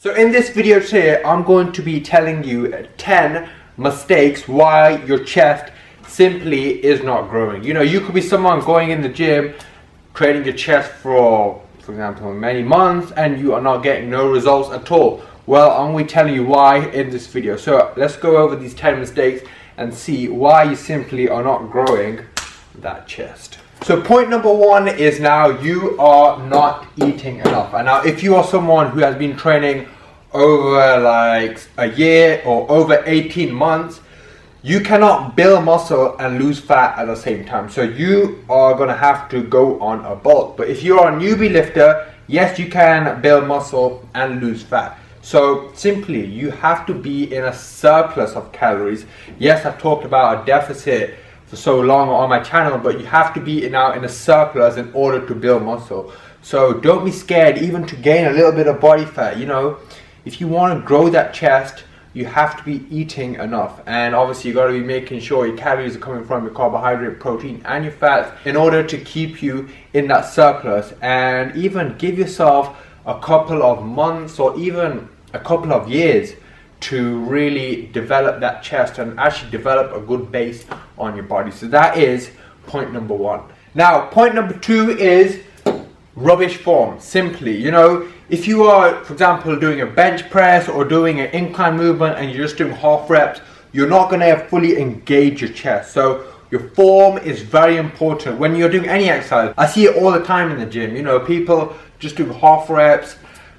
So in this video today, I'm going to be telling you 10 mistakes why your chest simply is not growing. You know, you could be someone going in the gym, training your chest for example, many months, and you are not getting no results at all. Well, I'm going to be telling you why in this video. So let's go over these 10 mistakes and see why you simply are not growing that chest. So point number one is now you are not eating enough. And now if you are someone who has been training over like a year or over 18 months, you cannot build muscle and lose fat at the same time. So you are going to have to go on a bulk. But if you are a newbie lifter, yes, you can build muscle and lose fat. So simply, you have to be in a surplus of calories. Yes, I've talked about a deficit for so long on my channel, but you have to be now in a surplus in order to build muscle. So don't be scared even to gain a little bit of body fat. You know, if you want to grow that chest, you have to be eating enough. And obviously you got to be making sure your calories are coming from your carbohydrate, protein and your fats in order to keep you in that surplus. And even give yourself a couple of months or even a couple of years to really develop that chest and actually develop a good base on your body. So that is point number one. Now, point number two is rubbish form. Simply, you know, if you are, for example, doing a bench press or doing an incline movement and you're just doing half reps, you're not going to fully engage your chest. So your form is very important when you're doing any exercise. I see it all the time in the gym. You know, people just do half reps,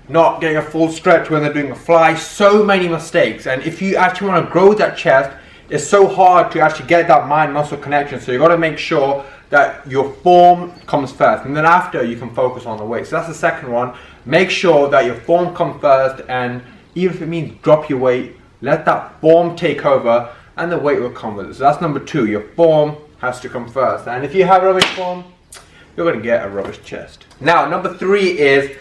not getting a full stretch when they're doing a fly. So many mistakes. And if you actually want to grow that chest, it's so hard to actually get that mind muscle connection. So you got to make sure that your form comes first, and then after you can focus on the weight. So that's the second one. Make sure that your form comes first, and even if it means drop your weight, let that form take over and the weight will come with it. So that's number two. Your form has to come first, and if you have rubbish form, you're going to get a rubbish chest. Now number three is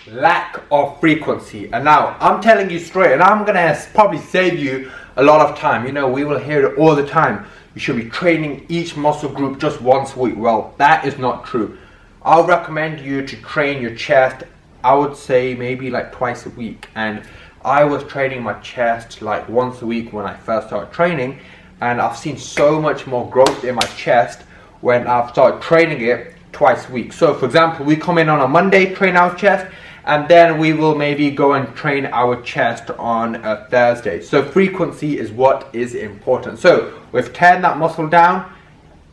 lack of frequency. And now I'm telling you straight, and I'm gonna probably save you a lot of time. You know, we will hear it all the time. You should be training each muscle group just once a week. Well, that is not true. I'll recommend you to train your chest, I would say maybe like twice a week. And I was training my chest like once a week when I first started training, and I've seen so much more growth in my chest when I've started training it twice a week. So for example, we come in on a Monday, train our chest, and then we will maybe go and train our chest on a Thursday. So frequency is what is important. So we've teared that muscle down.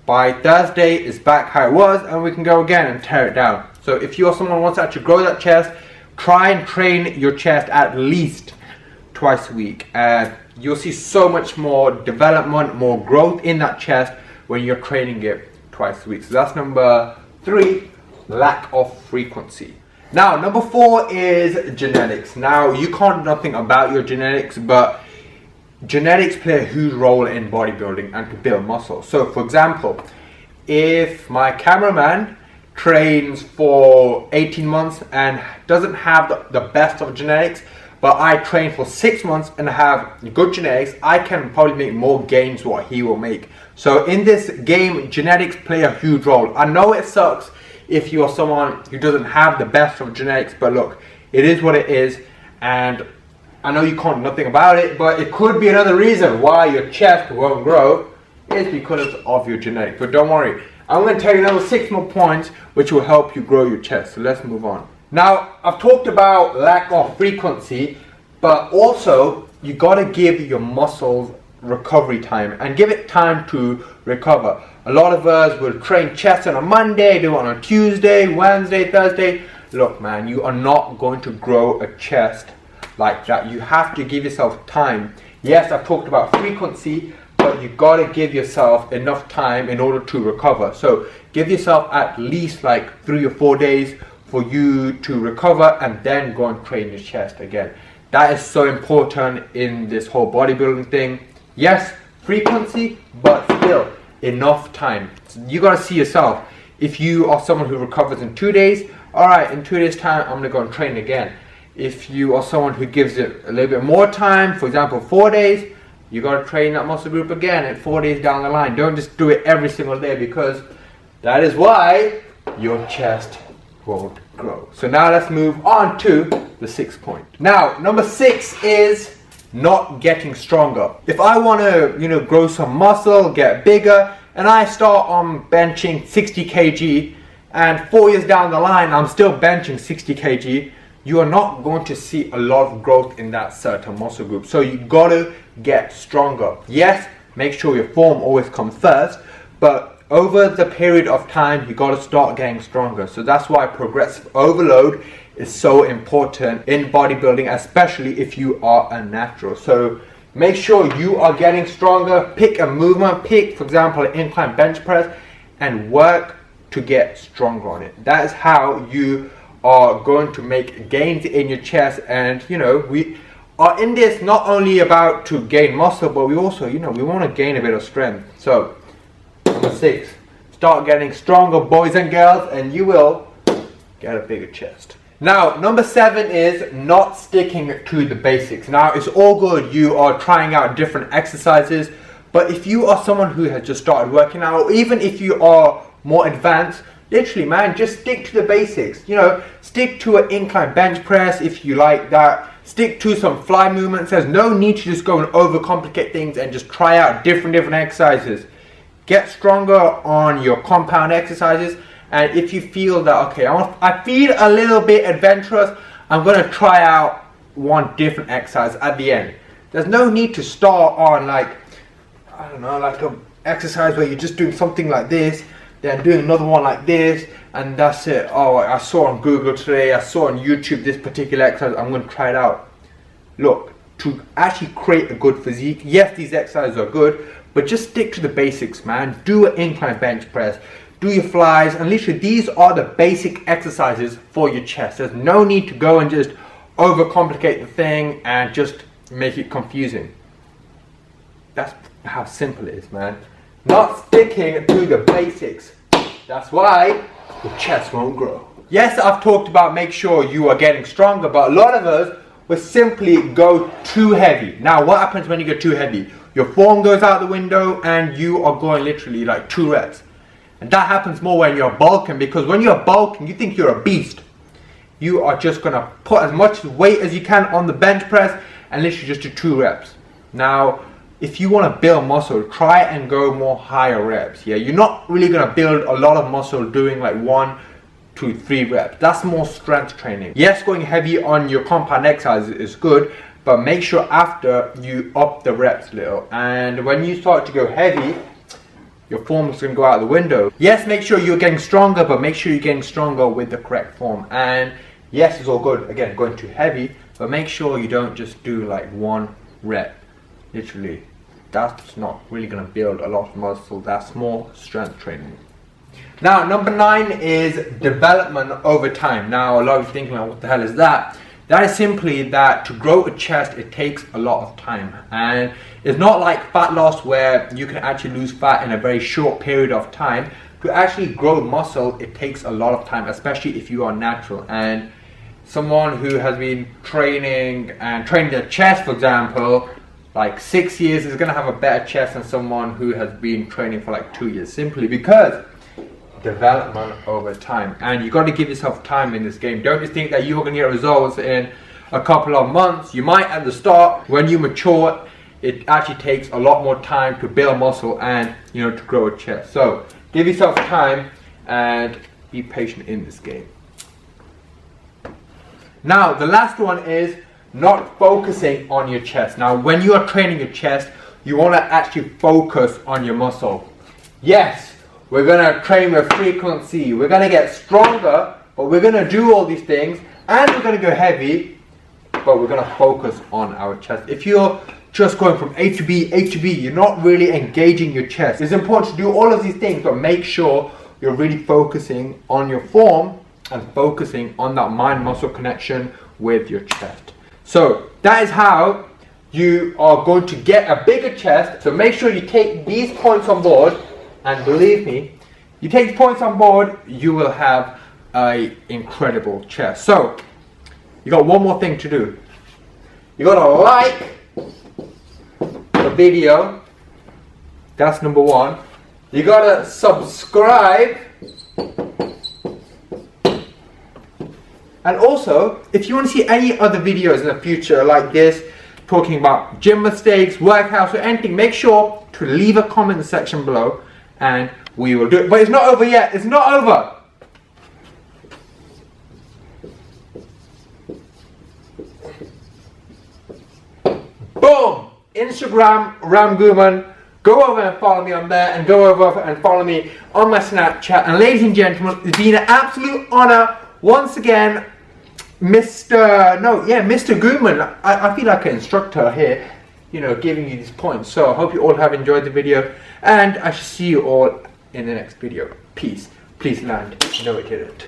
By Thursday, it's back how it was, and we can go again and tear it down. So if you are someone who wants to actually grow that chest, try and train your chest at least twice a week. You'll see so much more development, more growth in that chest when you're training it twice a week. So that's number three, lack of frequency. Now, number four is genetics. Now, you can't do nothing about your genetics, but genetics play a huge role in bodybuilding and to build muscle. So, for example, if my cameraman trains for 18 months and doesn't have the best of genetics, but I train for 6 months and have good genetics, I can probably make more gains what he will make. So in this game, genetics play a huge role. I know it sucks if you are someone who doesn't have the best of genetics, but look, it is what it is, and I know you can't do nothing about it, but it could be another reason why your chest won't grow is because of your genetics. But don't worry, I'm going to tell you another 6 more points which will help you grow your chest. So let's move on. Now, I've talked about lack of frequency, but also you got to give your muscles recovery time and give it time to recover. A lot of us will train chest on a Monday, do it on a Tuesday, Wednesday, Thursday. Look, man, you are not going to grow a chest like that. You have to give yourself time. Yes, I've talked about frequency, but you got to give yourself enough time in order to recover. So give yourself at least like 3 or 4 days for you to recover, and then go and train your chest again. That is so important in this whole bodybuilding thing. Yes, frequency, but still enough time. You got to see yourself. If you are someone who recovers in 2 days, all right, in 2 days time, I'm going to go and train again. If you are someone who gives it a little bit more time, for example, 4 days, you got to train that muscle group again at 4 days down the line. Don't just do it every single day, because that is why your chest won't grow. So now let's move on to the 6th point. Now, number 6 is not getting stronger. If I want to, grow some muscle, get bigger, and I start on benching 60 kg, and 4 years down the line, I'm still benching 60 kg, you are not going to see a lot of growth in that certain muscle group. So you got to get stronger. Yes, make sure your form always comes first, but over the period of time, you got to start getting stronger. So that's why progressive overload is so important in bodybuilding, especially if you are a natural. So make sure you are getting stronger. Pick a movement, pick, for example, an incline bench press, and work to get stronger on it. That is how you are going to make gains in your chest. And we are in this not only about to gain muscle, but we also we want to gain a bit of strength. So number 6, start getting stronger, boys and girls, and you will get a bigger chest. Now, number 7 is not sticking to the basics. Now, it's all good, you are trying out different exercises, but if you are someone who has just started working out, or even if you are more advanced, literally, man, just stick to the basics. Stick to an incline bench press if you like that. Stick to some fly movements. There's no need to just go and overcomplicate things and just try out different exercises. Get stronger on your compound exercises. And if you feel that, okay, I feel a little bit adventurous, I'm going to try out one different exercise at the end. There's no need to start on like an exercise where you're just doing something like this, then doing another one like this, and that's it. Oh, I saw on Google today, I saw on YouTube this particular exercise, I'm going to try it out. Look, to actually create a good physique, yes, these exercises are good, but just stick to the basics, man. Do an incline bench press, do your flies, and literally these are the basic exercises for your chest. There's no need to go and just overcomplicate the thing and just make it confusing. That's how simple it is, man. Not sticking to the basics. That's why your chest won't grow. Yes, I've talked about make sure you are getting stronger, but a lot of us will simply go too heavy. Now, what happens when you go too heavy? Your form goes out the window and you are going literally like 2 reps. And that happens more when you're bulking, because when you're bulking, you think you're a beast. You are just going to put as much weight as you can on the bench press and literally just do 2 reps. Now, if you want to build muscle, try and go more higher reps. Yeah, you're not really going to build a lot of muscle doing like 1 to 3 reps. That's more strength training. Yes, going heavy on your compound exercise is good, but make sure after you up the reps a little. And when you start to go heavy, your form is going to go out the window. Yes, make sure you're getting stronger, but make sure you're getting stronger with the correct form. And yes, it's all good, again, going too heavy, but make sure you don't just do like 1 rep. Literally, that's not really going to build a lot of muscle. That's more strength training. Now, number 9 is development over time. Now, a lot of you thinking, what the hell is that? That is simply that to grow a chest, it takes a lot of time. And it's not like fat loss where you can actually lose fat in a very short period of time. To actually grow muscle, it takes a lot of time, especially if you are natural. And someone who has been training their chest, for example, like 6 years is going to have a better chest than someone who has been training for like 2 years, simply because development over time. And you got to give yourself time in this game. Don't just think that you're going to get results in a couple of months. You might at the start. When you mature, it actually takes a lot more time to build muscle and to grow a chest. So give yourself time and be patient in this game. Now, the last one is not focusing on your chest. Now, when you are training your chest, you want to actually focus on your muscle. Yes, we're going to train with frequency. We're going to get stronger, but we're going to do all these things, and we're going to go heavy, but we're going to focus on our chest. If you're just going from A to B, you're not really engaging your chest. It's important to do all of these things, but make sure you're really focusing on your form and focusing on that mind-muscle connection with your chest. So that is how you are going to get a bigger chest. So make sure you take these points on board, and believe me, you take these points on board, you will have an incredible chest. So you got one more thing to do. You got to like the video. That's number 1. You got to subscribe. And also, if you want to see any other videos in the future like this, talking about gym mistakes, workouts, or anything, make sure to leave a comment section below and we will do it. But it's not over yet. It's not over. Boom! Instagram, ramghuman. Go over and follow me on there, and go over and follow me on my Snapchat. And ladies and gentlemen, it's been an absolute honor once again, Mr. Ghuman. I feel like an instructor here, you know, giving you these points. So I hope you all have enjoyed the video, and I shall see you all in the next video. Peace. Please land. No, it didn't.